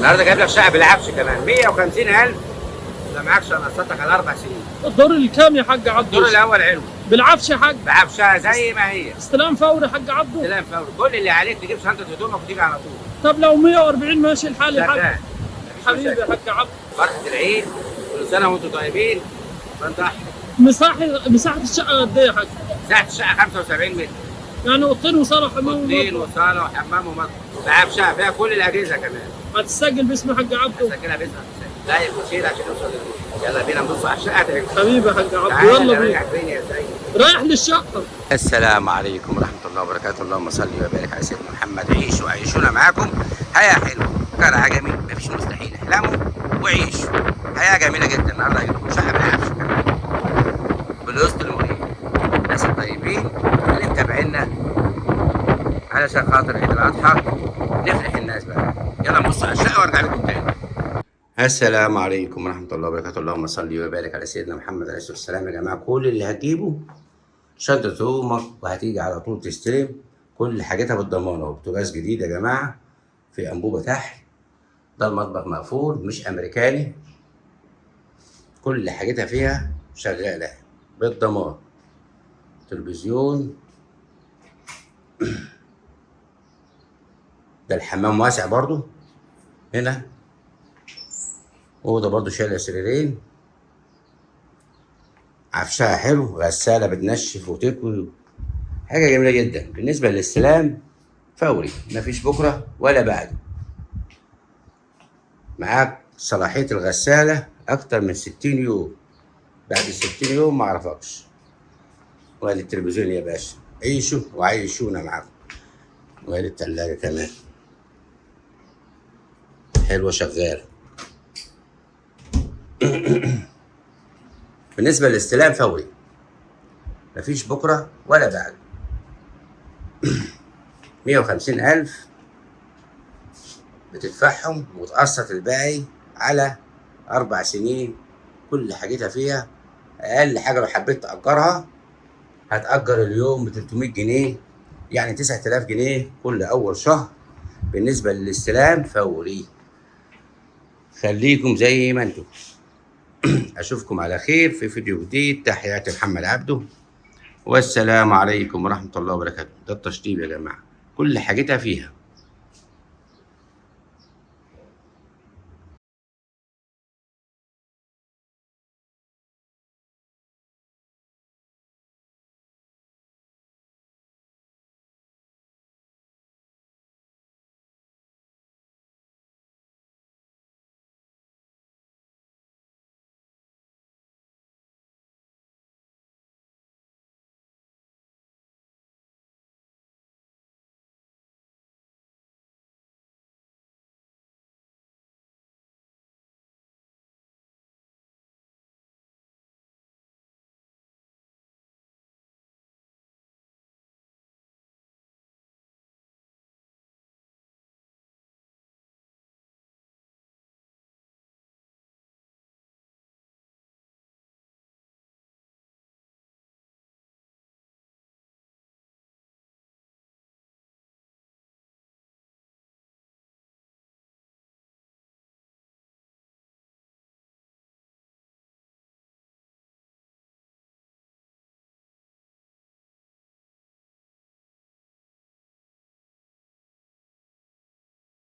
النهارده جايب لك شقه بالعفش كمان 150,000 ده معاك شنطتك على 4 سنين. الدور الكام يا حاج عبده؟ الدور الاول علوي بالعفش يا حاج؟ بعفشها زي ما هي. استلام فوري يا حاج عبده؟ استلام فوري، كل اللي عليك تجيب شنطه هدومك وتيجي على طول. طب لو 140 ماشي الحال يا حاج؟ شغال. حبيبي يا حاج عبده. فرحه العيد، كل سنه وانتم طيبين. فانتح مساحة الشقة قد ايه يا حاج؟ مساحه الشقه 75 متر. يعني اوضتين وصالة وحمام اوضتين ومطبخ. وصاله وحمام ومطبخ. بعفشها فيها كل الاجهزه كمان. هتسجل باسم يا حاج عبده؟ سجلها باسمك. لا يخشيل عشان يوصل للبيت. يلا بينا نبص على الشقه تعجبك. حبيبي يا حاج عبده تعالى يلا بينا. رايح فين يا سيد؟ رايح للشقة. السلام عليكم ورحمة الله وبركاته. اللهم صل وبارك على سيدنا محمد. عيشوا وعيشونا معاكم حياة حلوة، كرهها جميل، مفيش مستحيل، احلموا وعيشوا حياة جميلة جدا. النهارده هجيب لكم شقة بالعفش كمان بالوسط المريح. الناس الطيبين اللي متابعينا علشان خاطر عيد الأضحى نفرح الناس بقى. يلا نبص على الشقة وارجع لكم تاني. السلام عليكم ورحمة الله وبركاته. اللهم صل وبارك على سيدنا محمد عليه الصلاة والسلام. يا جماعة كل اللي هتجيبه شنطة هدومك وهتيجي على طول تستلم كل حاجتها بالضمان. اهو بوتاجاز جديد يا جماعة، في أنبوبة تحت، ده المطبخ مقفول مش أمريكاني، كل حاجتها فيها شغالة بالضمان. تلفزيون، ده الحمام واسع برضو هنا، أوضة برضو شايلة سريرين، عفشها حلو، غسالة بتنشف وتكوي، حاجة جميلة جدا. بالنسبة للاستلام فوري، مفيش بكرة ولا بعده. معاك صلاحية الغسالة أكتر من 60 يوم، بعد 60 يوم معرفكش. وادي التلفزيون يا باشا، عيشوا وعيشونا معاكم. وادي التلاجة كمان حلوة شغالة. بالنسبة للاستلام فوري، مفيش بكرة ولا بعده. 150,000 بتدفعهم وتقسط الباقي على 4 سنين. كل حاجتها فيها. أقل حاجة لو حبيت تأجرها هتأجر اليوم ب300 جنيه، يعني 9000 جنيه كل أول شهر. بالنسبة للاستلام فوري. خليكم زي ما انتم. أشوفكم على خير في فيديو جديد. تحياتي محمد عبده، والسلام عليكم ورحمة الله وبركاته. ده التشطيب يا جماعة، كل حاجتها فيها.